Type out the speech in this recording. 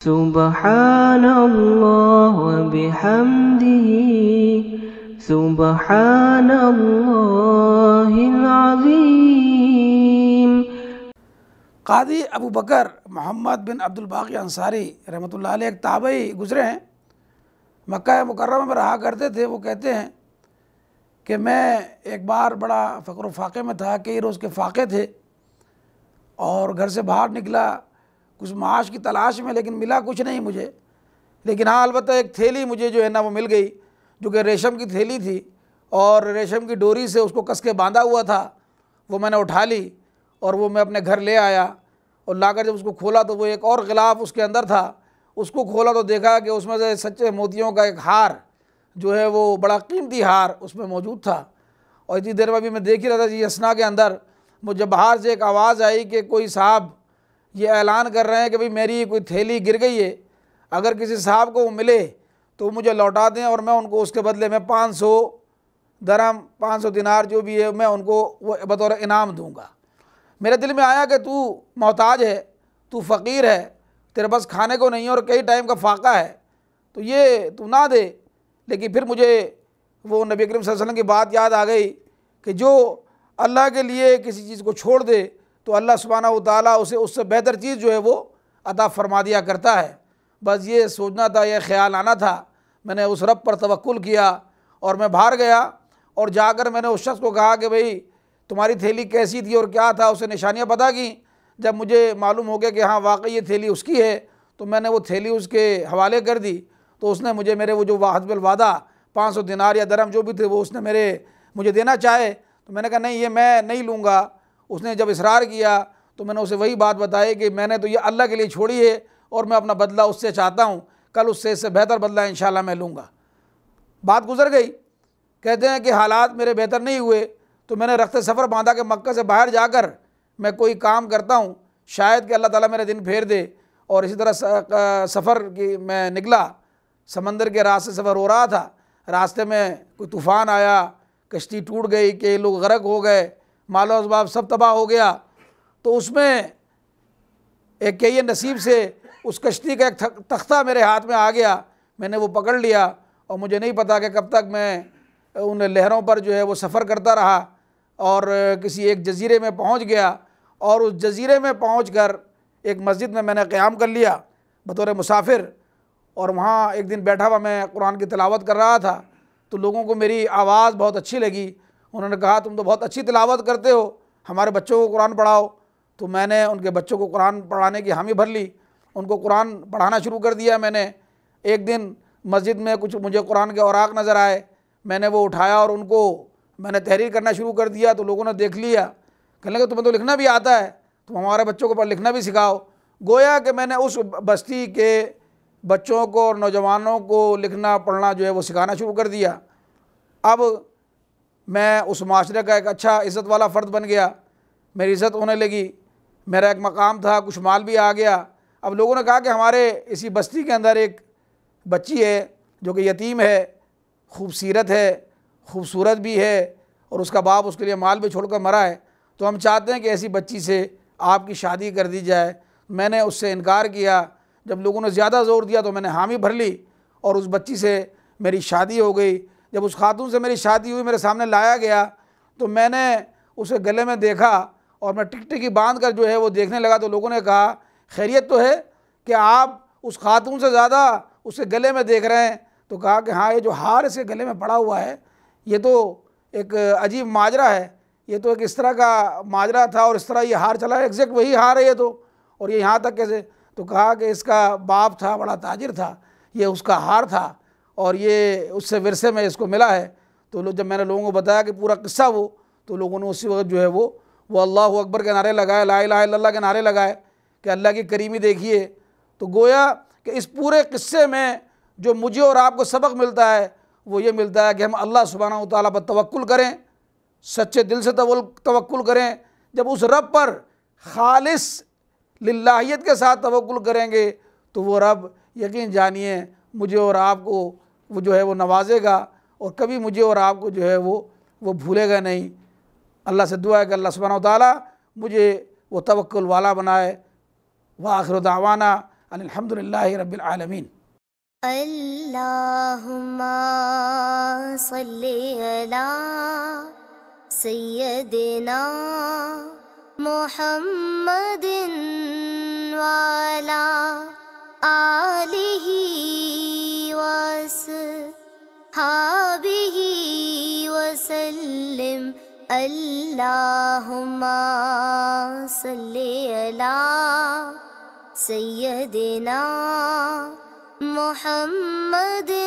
सुबहानल्लाह व बिहम्दिही सुबहानल्लाहिल अज़ीम। कादी अबू बकर मोहम्मद बिन अब्दुल बाक़ी अंसारी रहमतुल्लाह अलैह एक ताबई गुज़रे हैं, मक्का मुकर्रमा में रहा करते थे। वो कहते हैं कि मैं एक बार बड़ा फ़क्र फ़ाक़े में था, कई रोज़ के फ़ाक़े थे और घर से बाहर निकला कुछ माश की तलाश में, लेकिन मिला कुछ नहीं मुझे। लेकिन हाँ, अलबत्ता एक थैली मुझे जो है ना वो मिल गई, जो कि रेशम की थैली थी और रेशम की डोरी से उसको कस के बांधा हुआ था। वो मैंने उठा ली और वो मैं अपने घर ले आया और लाकर जब उसको खोला तो वो एक और गिलाफ उसके अंदर था। उसको खोला तो देखा कि उसमें से सच्चे मोतियों का एक हार जो है वो बड़ा कीमती हार उसमें मौजूद था। और इतनी देर में भी मैं देख ही रहा था जी, असना के अंदर मुझे बाहर से एक आवाज़ आई कि कोई साहब ये ऐलान कर रहे हैं कि भाई मेरी कोई थैली गिर गई है, अगर किसी साहब को वो मिले तो मुझे लौटा दें और मैं उनको उसके बदले में 500 दरम 500 दिनार जो भी है मैं उनको वो बतौर इनाम दूंगा। मेरे दिल में आया कि तू मोहताज है, तू फ़कीर है, तेरे पास खाने को नहीं है और कई टाइम का फाका है, तो ये तू ना दे। लेकिन फिर मुझे वो नबी करीम सल्लल्लाहु अलैहि वसल्लम की बात याद आ गई कि जो अल्लाह के लिए किसी चीज़ को छोड़ दे तो अल्लाह सुब्हानहू व तआला उसे उससे बेहतर चीज़ जो है वो अता फरमा दिया करता है। बस ये सोचना था, यह ख्याल आना था। मैंने उस रब पर तवक्कुल किया और मैं बाहर गया और जाकर मैंने उस शख्स को कहा कि भाई तुम्हारी थैली कैसी थी और क्या था, उसे निशानियाँ पता की। जब मुझे मालूम हो गया कि हाँ वाकई ये थैली उसकी है तो मैंने वो थैली उसके हवाले कर दी। तो उसने मुझे मेरे वो जो हस्बल वादा 500 दिनार या दरम जो भी थे वो उसने मुझे देना चाहे तो मैंने कहा नहीं, ये मैं नहीं लूँगा। उसने जब इसरार किया तो मैंने उसे वही बात बताई कि मैंने तो ये अल्लाह के लिए छोड़ी है और मैं अपना बदला उससे चाहता हूँ, कल उससे इससे बेहतर बदला इंशाल्लाह मैं लूँगा। बात गुजर गई। कहते हैं कि हालात मेरे बेहतर नहीं हुए तो मैंने रख्ते सफ़र बांधा कि मक्का से बाहर जाकर मैं कोई काम करता हूँ, शायद कि अल्लाह ताला मेरे दिन फेर दे। और इसी तरह सफ़र की मैं निकला, समंदर के रास्ते सफ़र हो रहा था। रास्ते में कोई तूफ़ान आया, कश्ती टूट गई, कई लोग गर्क हो गए, मालो असबाब सब तबाह हो गया। तो उसमें एक कई नसीब से उस कश्ती का एक तख्ता मेरे हाथ में आ गया। मैंने वो पकड़ लिया और मुझे नहीं पता कि कब तक मैं उन लहरों पर जो है वो सफ़र करता रहा और किसी एक जजीरे में पहुंच गया। और उस जजीरे में पहुंचकर एक मस्जिद में मैंने क़याम कर लिया बतौर मुसाफिर। और वहाँ एक दिन बैठा हुआ मैं कुरान की तिलावत कर रहा था तो लोगों को मेरी आवाज़ बहुत अच्छी लगी। उन्होंने कहा तुम तो बहुत अच्छी तिलावत करते हो, हमारे बच्चों को कुरान पढ़ाओ। तो मैंने उनके बच्चों को कुरान पढ़ाने की हामी भर ली, उनको कुरान पढ़ाना शुरू कर दिया। मैंने एक दिन मस्जिद में कुछ मुझे कुरान के औराक नज़र आए, मैंने वो उठाया और उनको मैंने तहरीर करना शुरू कर दिया। तो लोगों ने देख लिया, कहने लगे तुम्हें तो लिखना भी आता है, तुम हमारे बच्चों को लिखना भी सिखाओ। गोया कि मैंने उस बस्ती के बच्चों को और नौजवानों को लिखना पढ़ना जो है वो सिखाना शुरू कर दिया। अब मैं उस माशरे का एक अच्छा इज़्ज़त वाला फ़र्द बन गया, मेरी इज़्ज़त होने लगी, मेरा एक मकाम था, कुछ माल भी आ गया। अब लोगों ने कहा कि हमारे इसी बस्ती के अंदर एक बच्ची है जो कि यतीम है, खूबसूरत है, खूबसूरत भी है और उसका बाप उसके लिए माल भी छोड़कर मरा है, तो हम चाहते हैं कि ऐसी बच्ची से आपकी शादी कर दी जाए। मैंने उससे इनकार किया। जब लोगों ने ज़्यादा ज़ोर दिया तो मैंने हामी भर ली और उस बच्ची से मेरी शादी हो गई। जब उस खातून से मेरी शादी हुई, मेरे सामने लाया गया तो मैंने उसे गले में देखा और मैं टिकटिकी बांध कर जो है वो देखने लगा। तो लोगों ने कहा खैरियत तो है कि आप उस खातून से ज़्यादा उसके गले में देख रहे हैं? तो कहा कि हाँ, ये जो हार इसके गले में पड़ा हुआ है ये तो एक अजीब माजरा है, ये तो एक इस तरह का माजरा था और इस तरह ये हार चला है, एग्जैक्ट वही हार है ये तो, और ये यहाँ तक कैसे? तो कहा कि इसका बाप था, बड़ा ताजिर था, ये उसका हार था और ये उससे विरसे में इसको मिला है। तो जब मैंने लोगों को बताया कि पूरा किस्सा वो, तो लोगों ने उसी वक्त जो है वो अल्लाहु अकबर के नारे लगाए, ला इलाहा इल्लल्लाह के नारे लगाए कि अल्लाह की करीमी देखिए। तो गोया कि इस पूरे किस्से में जो मुझे और आपको सबक मिलता है वो ये मिलता है कि हम अल्लाह सुब्हानहू व तआला पर तवक्कुल करें, सच्चे दिल से तवक्कुल करें। जब उस रब पर खालिस लिल्लाहियत के साथ तवक्कुल करेंगे तो वो रब यकीन जानिए मुझे और आपको वो जो है वो नवाजेगा और कभी मुझे और आपको जो है वो भूलेगा नहीं। अल्लाह से दुआ है कि अल्लाह सुब्हानहू व तआला मुझे वो तवक्कुल वाला बनाए। व आखिर दावाना अल्हम्दुलिल्लाहि रब्बिल आलमीन। अल्लाहुम्मा सल्ली अला सय्यदिना मुहम्मदिन वाला आलिही वसहाबिही वसल्लिम। अल्लाहुम्मा सल्ली अला सय्यदिना मुहम्मदिन